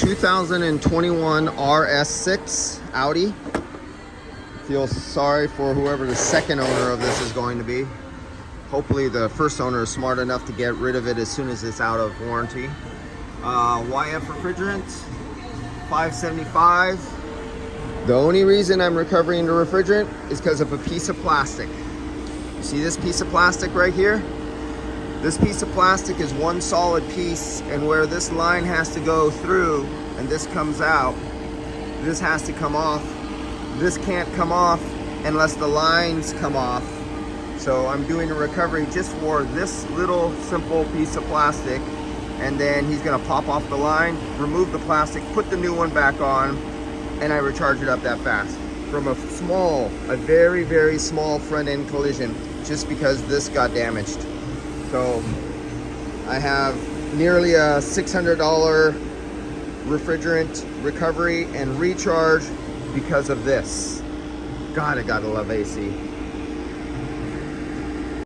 2021 RS6 Audi. Feel sorry for whoever the second owner of this is going to be. Hopefully the first owner is smart enough to get rid of it as soon as it's out of warranty. YF refrigerant, $575. The only reason I'm recovering the refrigerant is because of a piece of plastic. You see this piece of plastic right here? This piece of plastic is one solid piece, and where this line has to go through and this comes out, this has to come off. This can't come off unless the lines come off. So I'm doing a recovery just for this little simple piece of plastic, and then he's gonna pop off the line, remove the plastic, put the new one back on, and I recharge it up that fast. From a very, very small front end collision, just because this got damaged. So I have nearly a $600 refrigerant recovery and recharge because of this. God, I gotta love AC.